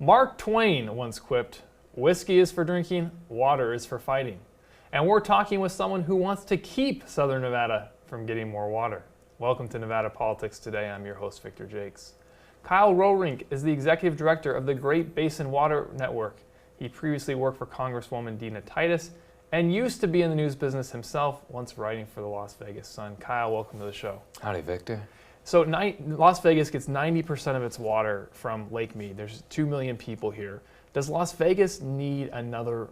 Mark Twain once quipped, "Whiskey is for drinking, water is for fighting." And we're talking with someone who wants to keep Southern Nevada from getting more water. Welcome to Nevada Politics Today. I'm your host, Victor Jakes. Kyle Roerink is the executive director of the Great Basin Water Network. He previously worked for Congresswoman Dina Titus and used to be in the news business himself, once writing for the Las Vegas Sun. Kyle, welcome to the show. Howdy, Victor. So Las Vegas gets 90% of its water from Lake Mead. There's 2 million people here. Does Las Vegas need another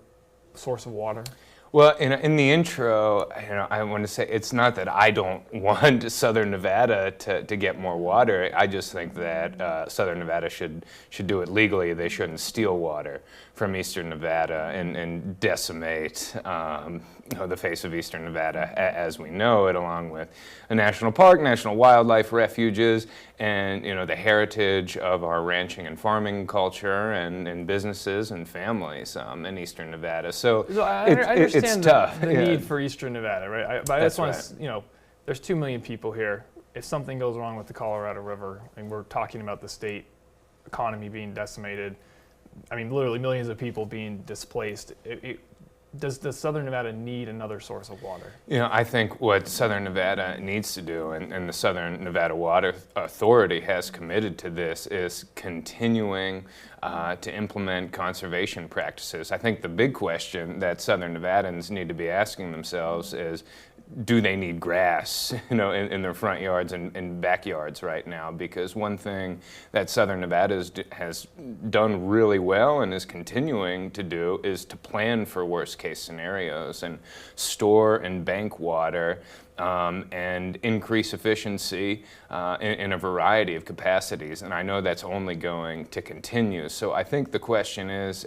source of water? Well, in the intro, I want to say it's not that I don't want Southern Nevada to get more water. I just think that Southern Nevada should do it legally. They shouldn't steal water from Eastern Nevada and decimate the face of Eastern Nevada as we know it, along with a national park, national wildlife refuges, and the heritage of our ranching and farming culture and businesses and families in Eastern Nevada. So I understand it's tough. The need for Eastern Nevada, right? But I just want to, there's 2 million people here. If something goes wrong with the Colorado River, and we're talking about the state economy being decimated, I mean, literally millions of people being displaced, does Southern Nevada need another source of water? I think what Southern Nevada needs to do, and the Southern Nevada Water Authority has committed to this, is continuing to implement conservation practices. I think the big question that Southern Nevadans need to be asking themselves is, do they need grass, in their front yards and backyards right now? Because one thing that Southern Nevada has done really well and is continuing to do is to plan for worst case scenarios and store and bank water and increase efficiency in a variety of capacities. And I know that's only going to continue. So I think the question is,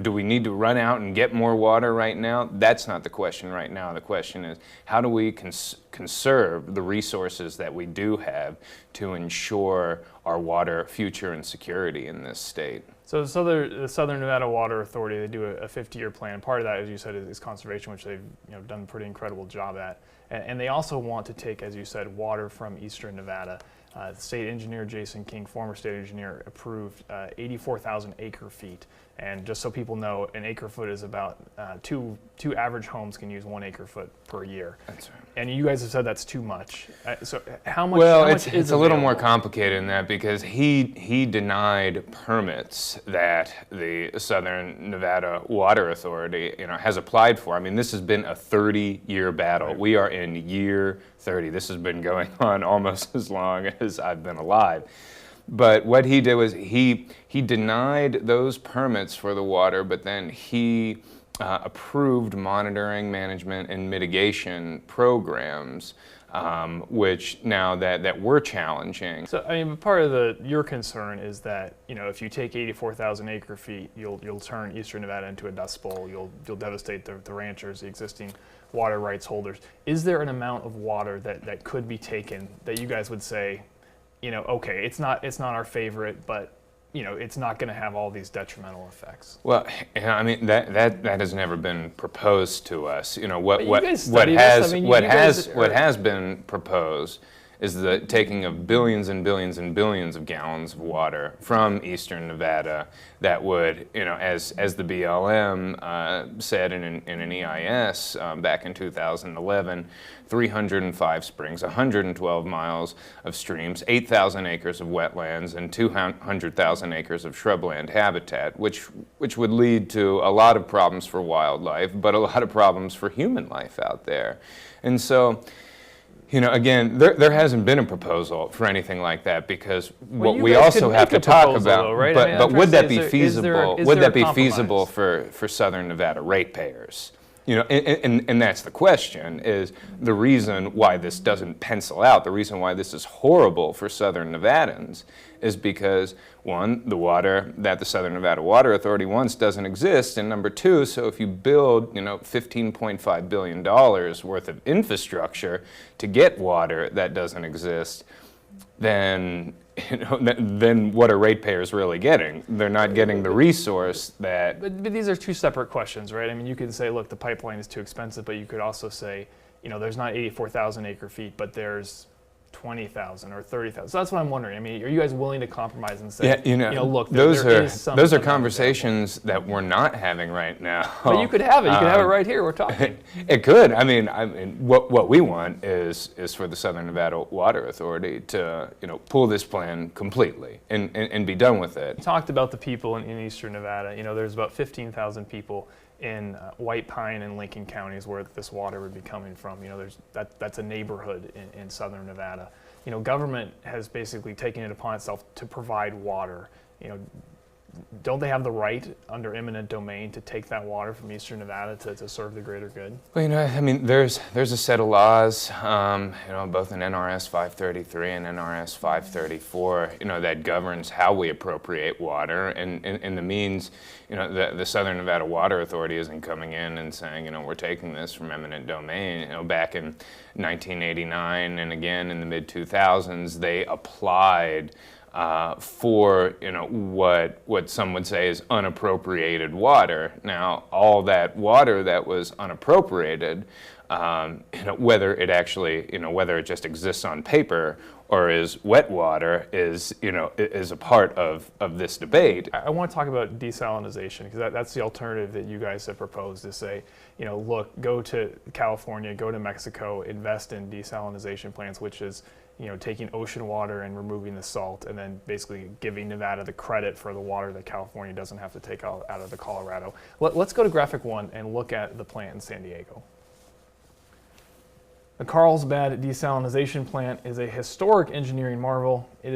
do we need to run out and get more water right now? That's not the question right now. The question is, how do we conserve the resources that we do have to ensure our water future and security in this state? So the Southern Nevada Water Authority, they do a 50-year plan. Part of that, as you said, is conservation, which they've done a pretty incredible job at. And they also want to take, as you said, water from Eastern Nevada. State engineer Jason King, former state engineer, approved 84,000 acre feet. And just so people know, an acre foot is about two average homes can use 1 acre foot per year. That's right. And you guys have said that's too much. So how much? Well, how much it's a little more complicated than that, because he denied permits that the Southern Nevada Water Authority has applied for. I mean, this has been a 30-year battle. Right. We are in year 30. This has been going on almost as long as I've been alive. But what he did was he denied those permits for the water, but then he approved monitoring, management, and mitigation programs, which now that we're challenging. So I mean, part of your concern is that if you take 84,000 acre feet, you'll turn Eastern Nevada into a dust bowl. You'll devastate the ranchers, the existing water rights holders. Is there an amount of water that could be taken that you guys would say, okay, it's not our favorite, but it's not going to have all these detrimental effects? Well, I mean that has never been proposed to us. What has been proposed is the taking of billions and billions and billions of gallons of water from Eastern Nevada that would, as the BLM said in an EIS back in 2011, 305 springs, 112 miles of streams, 8,000 acres of wetlands, and 200,000 acres of shrubland habitat, which would lead to a lot of problems for wildlife, but a lot of problems for human life out there. And so, again, there hasn't been a proposal for anything like that, because what we also have to talk about, though, right? but would that be feasible? Would that be feasible for for Southern Nevada ratepayers? And that's the question, is the reason why this doesn't pencil out, the reason why this is horrible for Southern Nevadans is because, one, the water that the Southern Nevada Water Authority wants doesn't exist, and number two, so if you build, $15.5 billion worth of infrastructure to get water that doesn't exist, then then what are ratepayers really getting? They're not getting the resource that... But these are two separate questions, right? I mean, you could say, look, the pipeline is too expensive, but you could also say, there's not 84,000 acre feet, but there's 20,000 or 30,000. So that's what I'm wondering. I mean, are you guys willing to compromise and say, look, those there are conversations that we're not having right now. But you could have it. You could have it right here. We're talking. It could. I mean, what we want is for the Southern Nevada Water Authority to pull this plan completely and be done with it. You talked about the people in eastern Nevada. There's about 15,000 people in White Pine and Lincoln counties where this water would be coming from. That's a neighborhood in southern Nevada. Government has basically taken it upon itself to provide water. Don't they have the right under eminent domain to take that water from eastern Nevada to serve the greater good? Well, I mean, there's a set of laws, both in NRS 533 and NRS 534, that governs how we appropriate water, and the means, the Southern Nevada Water Authority isn't coming in and saying, we're taking this from eminent domain. Back in 1989 and again in the mid-2000s, they applied for what some would say is unappropriated water. Now, all that water that was unappropriated, whether it actually, whether it just exists on paper or is wet water, is a part of this debate. I want to talk about desalinization because that's the alternative that you guys have proposed to say, look, go to California, go to Mexico, invest in desalinization plants, which is taking ocean water and removing the salt and then basically giving Nevada the credit for the water that California doesn't have to take out of the Colorado. Let's go to graphic 1 and look at the plant in San Diego. The Carlsbad desalinization plant is a historic engineering marvel. It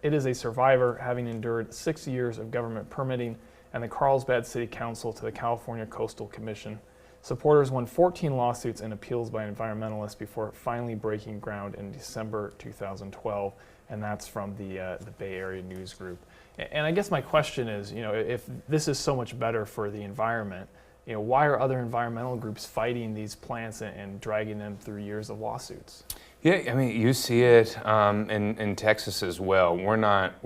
is a survivor, having endured 6 years of government permitting and the Carlsbad City Council to the California Coastal Commission. Supporters won 14 lawsuits and appeals by environmentalists before finally breaking ground in December 2012, and that's from the Bay Area News Group. And I guess my question is, if this is so much better for the environment, why are other environmental groups fighting these plants and dragging them through years of lawsuits? Yeah, I mean, you see it in Texas as well. We're not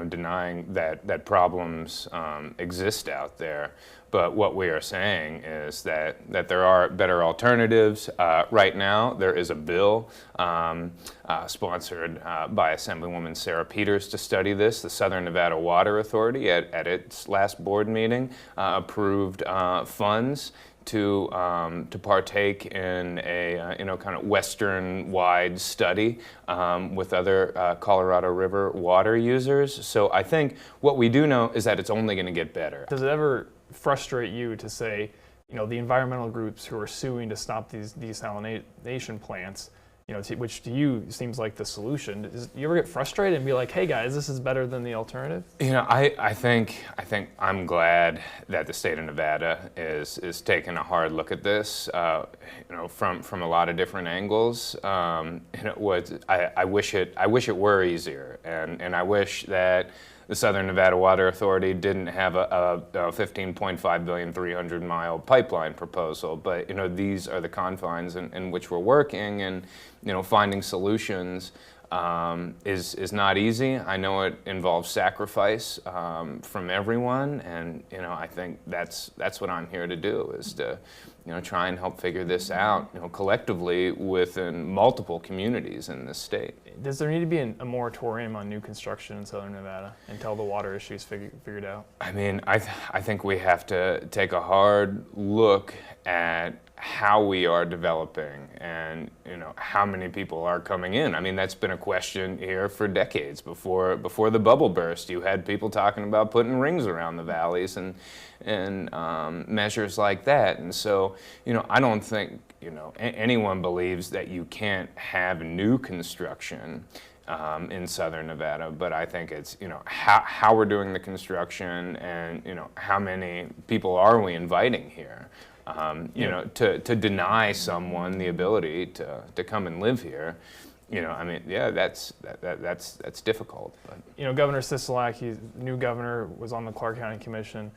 denying that problems exist out there. But what we are saying is that there are better alternatives. Right now, there is a bill sponsored by Assemblywoman Sarah Peters to study this. The Southern Nevada Water Authority, at its last board meeting, approved funds to partake in a kind of western-wide study with other Colorado River water users. So I think what we do know is that it's only going to get better. Does it ever frustrate you to say, the environmental groups who are suing to stop these desalination plants, which to you seems like the solution? Do you ever get frustrated and be like, hey guys, this is better than the alternative? I think I'm glad that the state of Nevada is taking a hard look at this, from a lot of different angles. I wish it were easier, and I wish that the Southern Nevada Water Authority didn't have a $15.5 billion 300-mile pipeline proposal, but these are the confines in which we're working, and finding solutions is not easy. I know it involves sacrifice from everyone, and I think that's what I'm here to do, is to try and help figure this out collectively within multiple communities in this state. Does there need to be a moratorium on new construction in Southern Nevada until the water issue is figured out? I mean, I think we have to take a hard look at how we are developing and how many people are coming in. I mean, that's been a question here for decades. Before the bubble burst, you had people talking about putting rings around the valleys and measures like that. And so, I don't think anyone believes that you can't have new construction in Southern Nevada, but I think it's how we're doing the construction and how many people are we inviting here. To deny someone the ability to come and live here, that's difficult. But. Governor Sisolak, new governor, was on the Clark County Commission,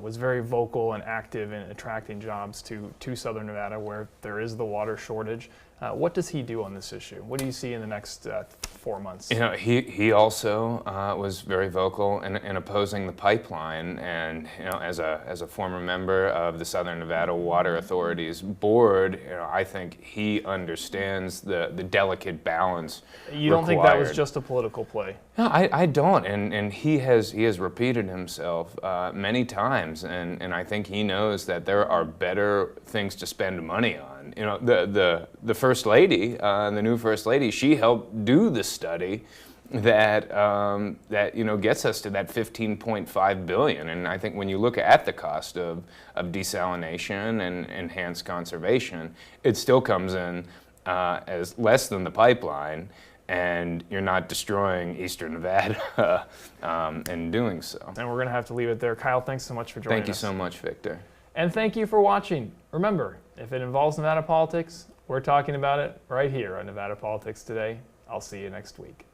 was very vocal and active in attracting jobs to Southern Nevada, where there is the water shortage. What does he do on this issue? What do you see in the next 4 months? You know, he also was very vocal in opposing the pipeline, and you know, as a former member of the Southern Nevada Water Authority's board, you know, I think he understands the delicate balance. You don't think that was just a political play? No, I don't, and he has repeated himself many times, and I think he knows that there are better things to spend money on. You know, the First Lady, the new First Lady, she helped do the study that you know, gets us to that $15.5 billion, and I think when you look at the cost of desalination and enhanced conservation, it still comes in as less than the pipeline, and you're not destroying Eastern Nevada in doing so. And we're going to have to leave it there. Kyle, thanks so much for joining us. Thank you so much, Victor. And thank you for watching. Remember, if it involves Nevada politics, we're talking about it right here on Nevada Politics Today. I'll see you next week.